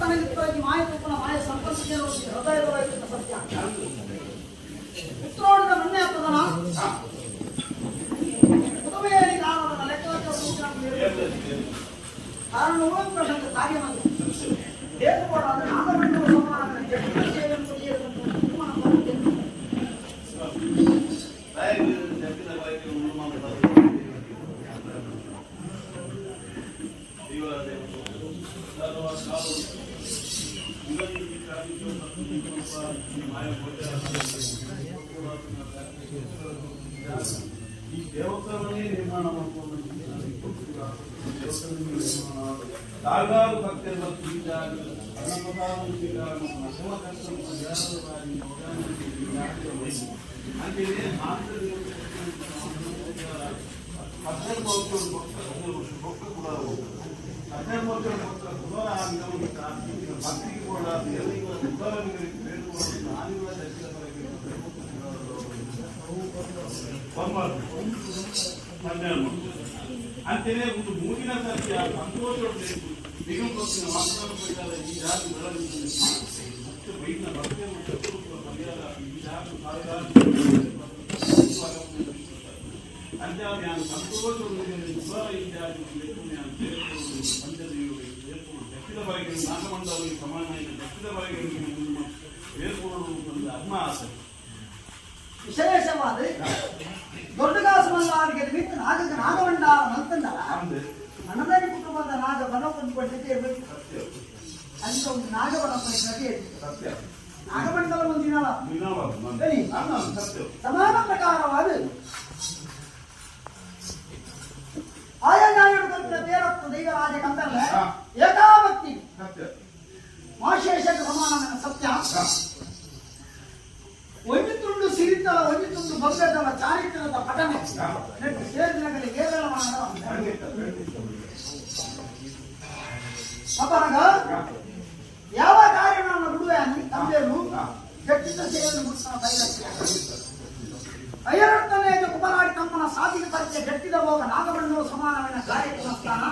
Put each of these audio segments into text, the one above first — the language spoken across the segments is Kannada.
ತನಗಿತ್ತವಾಗಿ ಮಾಯ ತೂಪನ ಮಾಯ ಸಂಪತ್ತಿಗೆ ಹೃದಯದ ಸತ್ಯ ಉತ್ತರೋಡಿದ ಮನ್ನೆ ಆಗ್ತದನ ಉದಮೇರಿ ಕಾರಣದ ಕಾರಣ ಪ್ರಸಂಗ ಕಾರ್ಯ ಹೇಗೆ ಕೂಡ ನಾಗಮಂಡಲ ಸಮಾನ ಈ ದೇವಸ್ಥಾನವನ್ನೇ ನಿರ್ಮಾಣ ಮಾಡಿಕೊಂಡು ಸಾಗಾರು ಭಕ್ತಿಯನ್ನು ಅಂತೆಯೇ ಒಂದು ಮೂಗಿನ ಸತ್ಯ ಸಂತೋಷ ನಿಗಮಪಕ್ಷಿನ ಮಾತನಾಡಬೇಕಾದ ಈ ಜಾತಿ ಮತ್ತೆ ಬೈನ ಭಕ್ತಿಯ ಮರ್ಯಾದ ಈ ಜಾತಿ ಅಂತ್ಯಾದ ಸಂತೋಷ ಈ ಜಾತಿ ಪಂಚದೇವಿ ದಕ್ಷಿಣ ಬರೆಗೆ ನಾಗಮಂಡಲಕ್ಕೆ ಸಮಾನವಾಗಿ ದಕ್ಷಿಣ ಬರೆಗೆ ಬೇರ್ಪಡುವುದು ಅರ್ಮ ಆಸೆ ವಿಶೇಷವಾದ ದೊಡ್ಡಗಾಸಮಲ್ಲಾರಿಗೆ ಬಿಟ್ಟು ನಾಗಮಂಡಲ ಮಂತಂದಲ್ಲ ಮನದಲ್ಲಿ ಕುಟುಂಬದ ನಾಗ ಬನಪಂಚಿ ಇರಬೇಕು ಅಂತ ಒಂದು ನಾಗಬನಪಂಚಿ ನಾಗಮಂಡಲ ಮಂದಿನ ಸಮಾನ ಪ್ರಕಾರವಾದ ಆಯಾ ನ್ಯಾಯದ ಬೇರತ್ತು ದೈವರಾಜ ಕಂದಲ್ಲ ಏಕಾಭಕ್ತಿ ಮಾಶೇಷಕ್ಕೆ ಸಮಾನమైన ಸತ್ಯ ಒಂದು ತುಂಡು ಸಿರಿತಲ ಒಂದು ತುಂಡು ಭವ್ಯತಲ ಚಾರಿತ್ರದ ಪಠನೆ ಸೇರಿದಗಳಿಗೆ ಏರಳ ಅಪರಗ ಯಾವ ಕಾರ್ಯವನ್ನು ಬಿಡುವೆ ತಂದೆಯರು ಗಟ್ಟಿತ ಸೇವೆಯನ್ನು ಮುಟ್ಟಿನ ಬಯಲಕ್ಕೆ ಐರತ್ತನೇ ಕುಮರಾಡಿ ತಮ್ಮನ ಸಾಧಿಕ ಪರಿಚಯ ಗಟ್ಟಿದ ಹೋಗ ನಾಗಮಂಡಲ ಸಮಾನమైన ಕಾರ್ಯಕ್ರಮ ಸ್ಥಾನ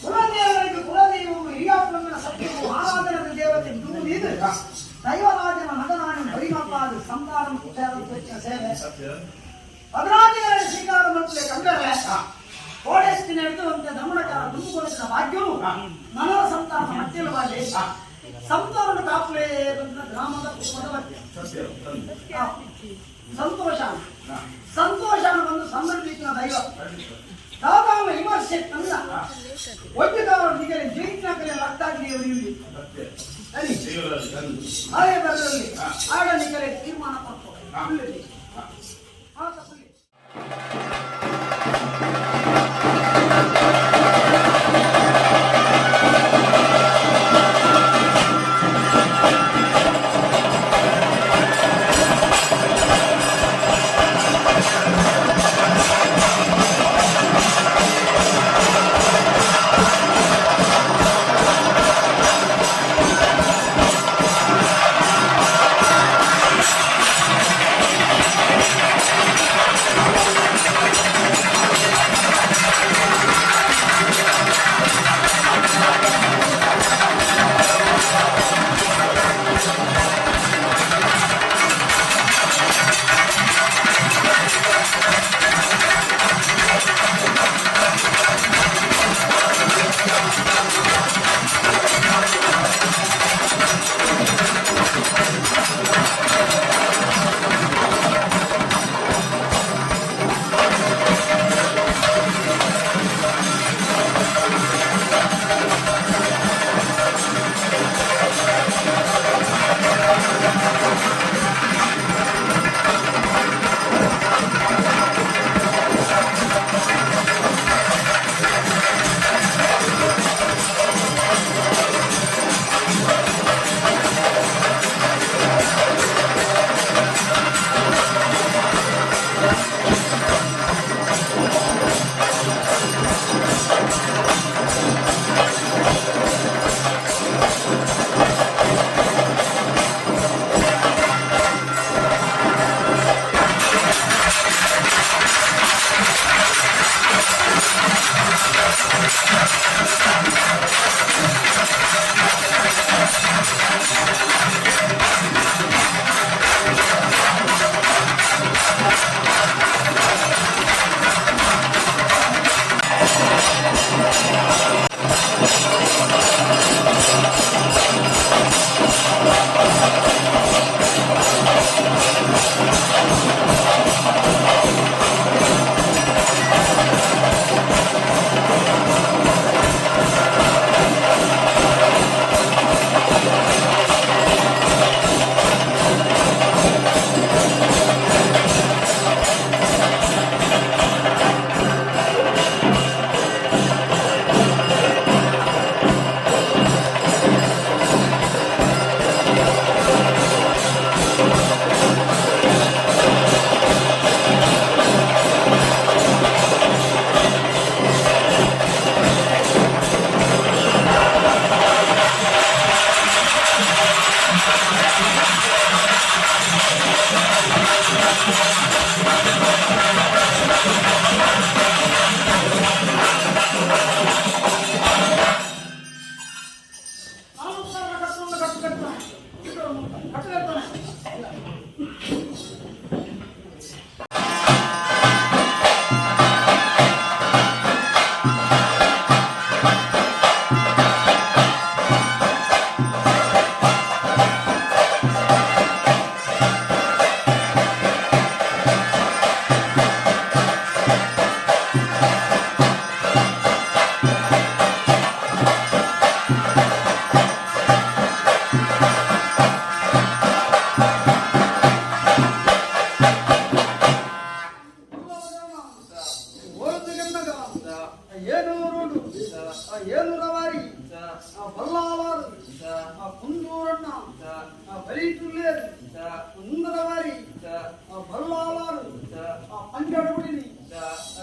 ಕುಲದೇವರಿಗೆ ಕುಲದೇವರು ಹಿರಿಯಾತ್ಮನ ಸತ್ಯವು ಆರಾಧನದ ದೇವತೆ ಇದು ದೈವರಾಜನ ನಗನಾಡಿ ಬರಿಮಪ್ಪಾದ ಸಂಧಾನ ಸೇವೆ ಪದರಾಜಿಗಳ ಶ್ರೀಕಾರ ಮತ್ತು ಕಂಡರೆ ಕೋಡೆಸ್ತಿನ ಹಿಡಿದುವಂತೆ ದಮನಕಾರ ತುಂಬುಗೊಳಿಸಿದ ಭಾಗ್ಯವು ಮನವ ಸಂತಾನ ಮಧ್ಯಲವಾಗಿ ಸಂತವನ್ನು ಕಾಪಲೆ ಬಂದ ಗ್ರಾಮದ ಪದವಕ್ಕೆ ಸಂತೋಷ ಬಂದು ಸಂದರ್ಭಿಸಿದ ದೈವ ದಾದಾಮ ವಿಮರ್ಶೆ ತಂದ ಒಟ್ಟಿಗಾರರಿಗೆ ಜೈತ್ನಕಲೆ ಲಕ್ತಾಗಿರಿಯವರಿಗೆ ಹಾಗೆ ಬರಲಿ ಆಡಳಿತರೆ ತೀರ್ಮಾನ ಪಡ್ತಾರೆ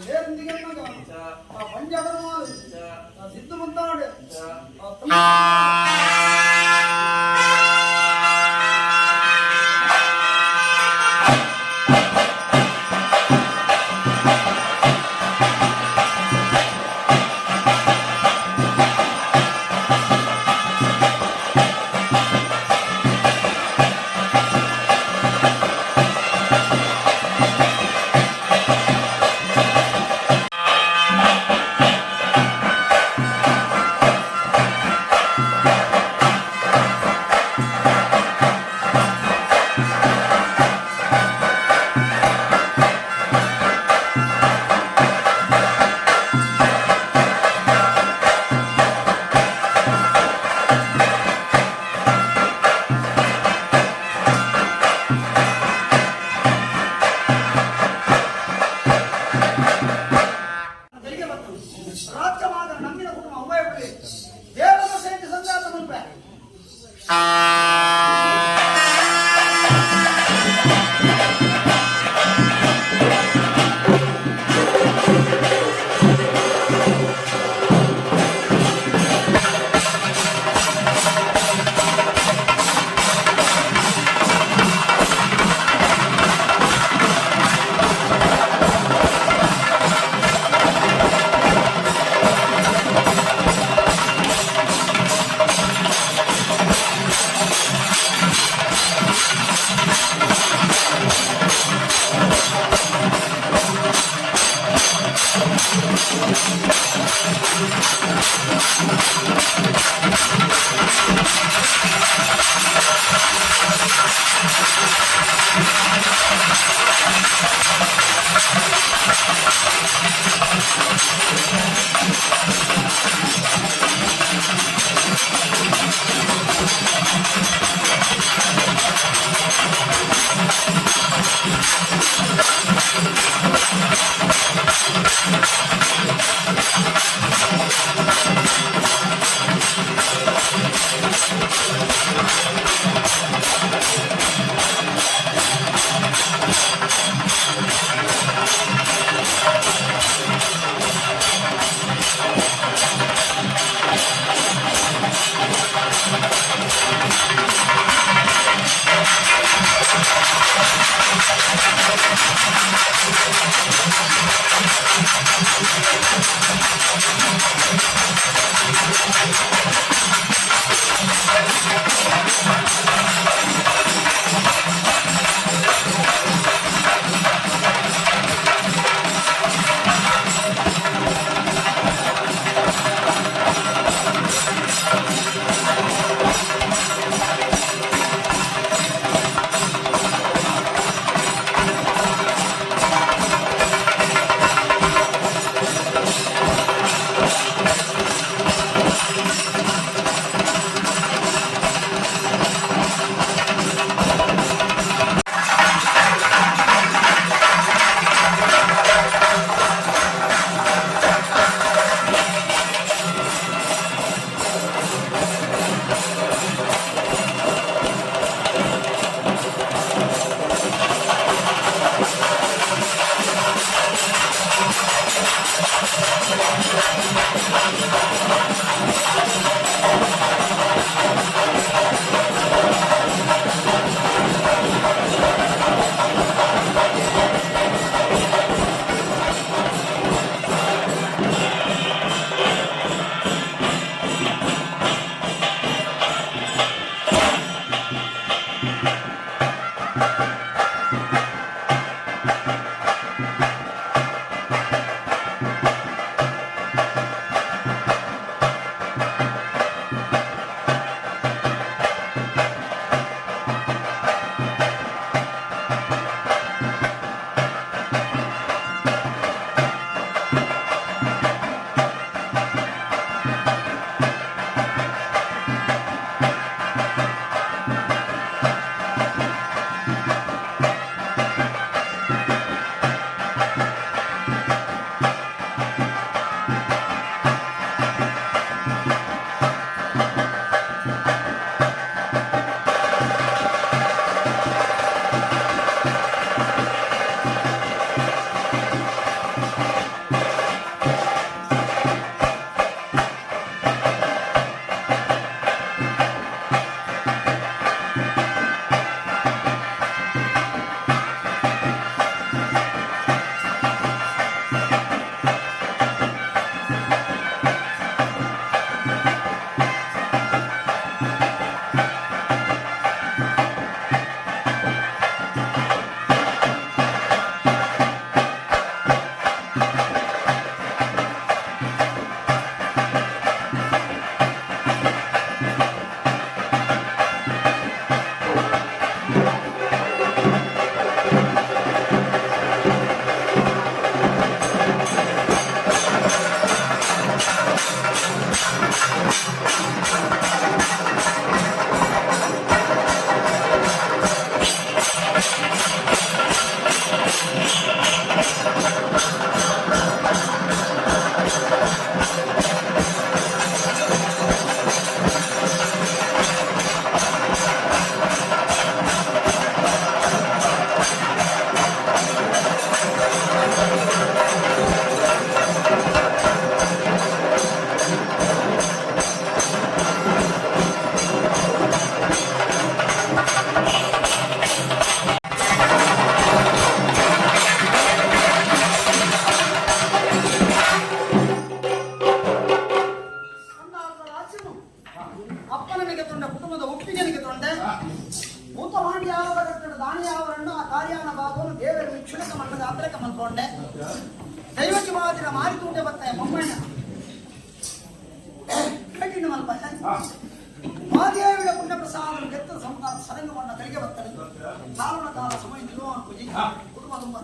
లేరు దిగన్నాక ఆ పని చెప్పడం ఆ సిద్ధమంతాడు ತಗೊಂಡೆ ದೈವಕ್ಕೆ ಮಾತ್ರ ಮಾರಿ ತೂಟೆ ಬರ್ತಾಯ ಮೊಮ್ಮಣ್ಣ ಕಟ್ಟಿನ ಮಲ್ಪ ಮಾದೇವಿಯ ಪುಣ್ಯ ಪ್ರಸಾದ ಗೆತ್ತ ಸಂತಾನ ಸರಂಗವನ್ನ ಕಲಿಗೆ ಬರ್ತಾರೆ ಕಾರಣ ಕಾಲ ಸಮಯ ನಿಲ್ಲುವ ಪೂಜೆ ಕುಟುಂಬ ತುಂಬ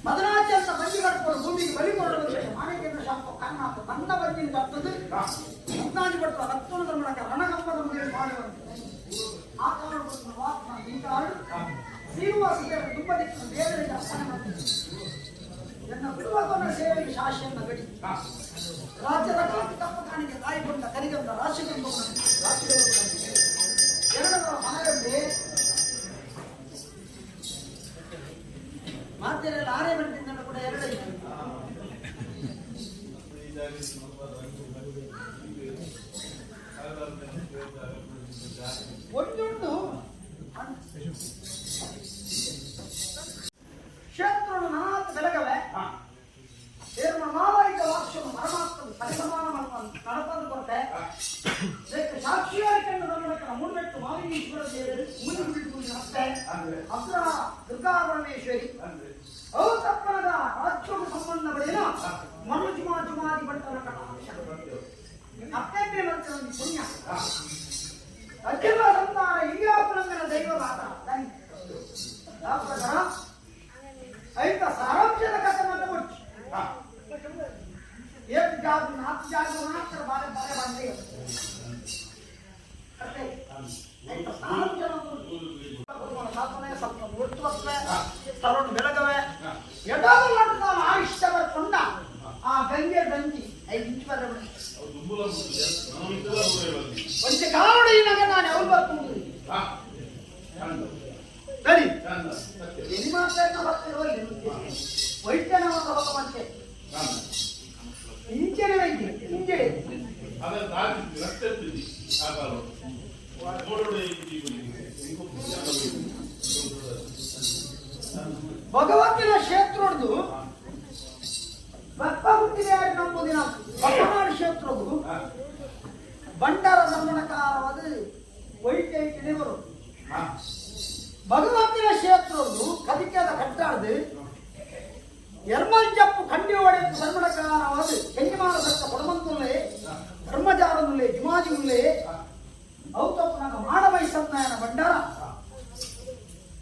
ಮದನಾಚಾರ್ಯ ಬಂಡಿ ಕಟ್ಕೊಂಡು ಭೂಮಿಗೆ ಬಲಿ ಕೊಡಬೇಕು ಮಾಣಿಕ್ಯನ ಶಾಪ ಕರ್ನಾಟಕ ನನ್ನ ಬಂದಿನ ತಪ್ಪದು ಮುಕ್ತಾಜಿ ಪಟ್ಟು ರಕ್ತದ ಮೂಲಕ ರಣಕಂಪದ ಮುಂದೆ ಮಾಡುವಂತೆ ಆ ಕಾರಣವನ್ನು ವಾತ್ಮ ಇಂಕಾಳು ಶ್ರೀನಿವಾಸ ತುಂಬ ದಿಕ್ಕಿನ ದೇವರಿಗೆ ಅರ್ಪಣೆ ಮಾಡ್ತೀನಿ ಎನ್ನ ಕುಟುಂಬವನ್ನು ಸೇವೆಗೆ ಶಾಸೆಯನ್ನು ಗಡಿ ರಾಜ್ಯದ ಕಾಂತಿ ತಪ್ಪಕಾಣಿಗೆ ಕಾಯಿಕೊಂಡ ಕರಿಗಂದ ರಾಶಿಗಂಧ ಎರಡರ ಮನಗಂಡೆ ಮಾತೆರೆಲ್ಲ ಆರೇ ಗಂಟೆಯಿಂದ ಕೂಡ ಎರಡೇ ಒಂದೊಂದು ಕ್ಷೇತ್ರವನ್ನು ನಾನಾತ್ ಬೆಳಗವೆ ಏರ್ಮ ಮಾವಾಯಿಕ ವಾಕ್ಯವನ್ನು ಪರಮಾತ್ಮನು ಪರಿಸಮಾನ ನಡಪದು ಕೊಟ್ಟೆ ಸಾಕ್ಷಿಯಾರಿಕೆಯನ್ನು ನಮ್ಮಡಕ್ಕನ ಮುನ್ನೆಟ್ಟು ಮಾಲಿನೀಶ್ವರ ದೇವರು ಮುಂದೆ ಬಿಟ್ಟು ಅಷ್ಟೇ ಅಸುರ ದುರ್ಗಾ ಪರಮೇಶ್ವರಿ ಅವು ತಪ್ಪನದ ರಾಜ್ಯಕ್ಕೆ ಸಂಬಂಧ ಪಡೆದ ಮನುಜುಮಾದಿ ಬಂಟನ ಕಟಾಕ್ಷ ಅತ್ಯಂತ ಲಕ್ಷಣ ಪುಣ್ಯ ಅಖಿಲ ಸಂತಾನ ಇಂಡಿಯಾಪುರಂಗನ ದೈವವಾದ ಪ್ರಕಾರ ಐತ ಸಾರಾಂಶದ ಕಥೆಯನ್ನು ಮುಚ್ಚಿ एक जादू नाथ जादू नाथ बारे बारे बांधे करते नहीं तो साल जन सातने सब मूर्तवत्व तरुण ಬೆಳಗವೆ ಯದಾದ ಲಟ್ಟ ಆಯುಷ್ಯವ ಕೊಂಡ ಆ ಗಂಗೆ ಗಂಜಿ 5 ಇಂಚ್ ಬರಬಡಿ ಅದು ದುಂಬುಲ ಮುಟ್ಟಿದೆ ನಾನು ಇದ್ದಲ್ಲ ಊರೇ ಬಂದಿ ಪಂಚ ಕಾರಣ ಇನಗೆ ನಾನು ಅವಳು ಬರ್ತೀನಿ ಹಾ ಸರಿ ಚಂದ ಎನಿ ಮಾತನ್ನ ಬರ್ತಿರೋ ವೈದ್ಯನವರ ಹೋಗವಂತೆ ಇಂಚನೆ ವೈದ್ಯ ಇಂಚೆ ಅದರ ದಾರಿ ರಕ್ತತ್ತಿದಿ ಆಗಲ್ಲ ನೋಡೋಡೆ ಭಗವಂತನ ಕ್ಷೇತ್ರದ್ದು ಬಪ್ಪ ಹುಟ್ಟಿದೆ ಯಾರು ನಂಬುದಿನ ಬಪ್ಪನಾಡು ಕ್ಷೇತ್ರದ್ದು ಬಂಡಾರ ಸಂಬಂಧಕಾರವಾದ ವೈದ್ಯ ಬರು ಭಗವಂತನ ಕ್ಷೇತ್ರದ್ದು ಕದಿಕದ ಕಟ್ಟಾಡ್ದು ಎರ್ಮಂಜಪ್ಪು ಕಂಡಿ ಒಡೆದು ಸಂಬಂಧಕಾರವಾದ ಕೆಂಜಮಾನ ಸತ್ತ ಕೊಡಮಂತುಲ್ಲೇ ಧರ್ಮಜಾರನುಲ್ಲೇ ಜುಮಾಜಿಗುಲ್ಲೇ ಔತಪ್ಪನಾಗ ಮಾಡವೈ ಸಂತಾಯನ ಬಂಡಾರ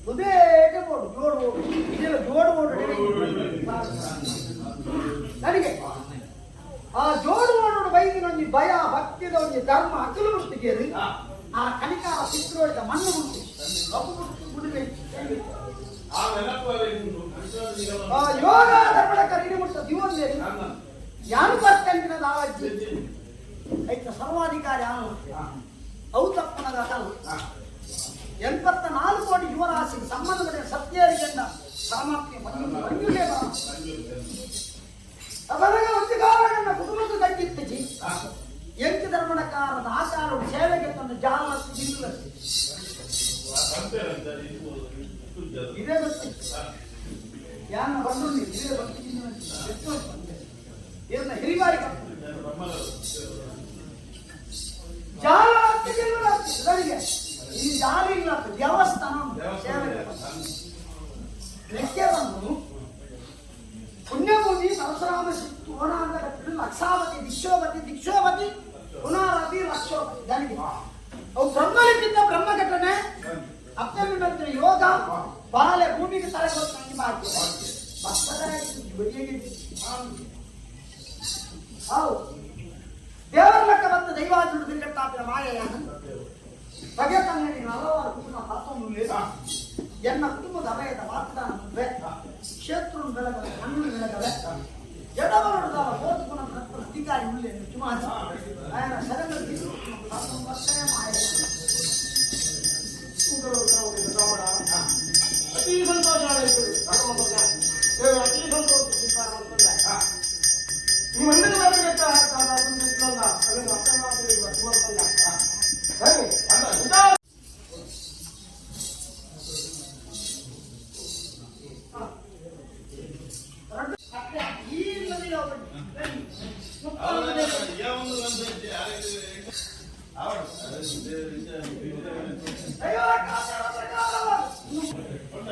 ಉದೇಗೆ ಬೋಡು ಜೋಡು ಬೋಡು ಇದೆಲ್ಲ ಜೋಡು ಬೋಡು ನನಗೆ ಆ ಜೋಡು ಬೋಡು ಬೈದಿನ ಒಂದು ಭಯ ಭಕ್ತಿದ ಒಂದು ಧರ್ಮ ಅಕಲು ಮುಷ್ಟಿಗೆ ಆ ಕಣಿಕಾರ ಸಿಕ್ಕರೋಡಿದ ಮಣ್ಣು ಮುಟ್ಟಿ ಕಬ್ಬು ಮುಟ್ಟಿ ಗುಡಿಬೇಕು ಯೋಗ ಧರ್ಮದ ಕರೀಡಿ ಮುಟ್ಟ ದಿವಸ ಯಾರು ಬರ್ಕಂಟಿನ ದಾವಜ್ಜಿ ಐತ ಸರ್ವಾಧಿಕಾರಿ ಔತಪ್ಪನದ ಅಕಲು 84 ಕೋಟಿ ಯುವರಾಶಿಗೆ ಸಂಬಂಧಪಟ್ಟ ಸತ್ಯರಿಗೆಂಡ ಸಾಮರ್ಥ್ಯ ಮಂಜುಗೆ ಅದರಾಗ ಒಂದು ಕಾರಣ ಕುಟುಂಬದ ಕಟ್ಟಿತ್ತಿಜಿ ಎಂಟು ಧರ್ಮದ ಕಾರಣದ ಆಚಾರ ಸೇವೆಗೆ ತನ್ನ ಜಾಲ ನಿಲ್ಲುತ್ತೆ ಇದೇ ಗೊತ್ತಿತ್ತು ಯಾನ ಬಂದು ಇದೇ ಗೊತ್ತಿದ್ದು ಇದನ್ನ ಹಿರಿಗಾರಿ ಜಾಲ ನನಗೆ ಈ ಜಾಲ ಇಲ್ಲ ದೇವಸ್ಥಾನ ಸೇವೆ ಲೆಕ್ಕೆ ಬಂದು ಪುಣ್ಯಭೂಮಿ ಪರಶುರಾಮ ತೋಣ ಅಂತ ಲಕ್ಷಾವತಿ ದಿಕ್ಷೋಪತಿ ಪುನರಾವತಿ ಲಕ್ಷೋಪತಿ ನನಗೆ ಅವು ಬ್ರಹ್ಮಲಿಕ್ಕಿಂತ ಬ್ರಹ್ಮ ಘಟನೆ ಅಪ್ಪ ಯೋಗ ಬಾಲೆ ಭೂಮಿಗೆ ತಲೆ ಕೊಟ್ಟು ಮಾಡ್ತೀವಿ ಹೌದು ದೇವರ ಲೆಕ್ಕ ಬಂದ ದೈವಾಜುಡು ಬಿರ್ಗಟ್ಟಾಪಿನ ಮಾಯೆಯ ಬಗೆ ತಂಗಡಿ ಹಲವಾರು ಕುಟುಂಬ ಪಾತ್ರವನ್ನು ಎನ್ನ ಕುಟುಂಬದ ಅಭಯದ ವಾಗ್ದಾನ ಮುಂದೆ ಕ್ಷೇತ್ರ ಬೆಳಗವೆ ಕಣ್ಣು ಬೆಳಗವೆ ಎಡವರುಡ ಹೋದ ಅಧಿಕಾರಿ ಉಳ್ಳೆ ಚುಮಾಜಿ ఆయన శరణి మాయ ಅತಿ ಸಂತೋಷ ಅತಿ ಸಂತೋಷ ನೀವು ಒಂದನೇ ಬಾರಿಗೆ ಅಯ್ಯೋ ಅದಕ್ಕೆ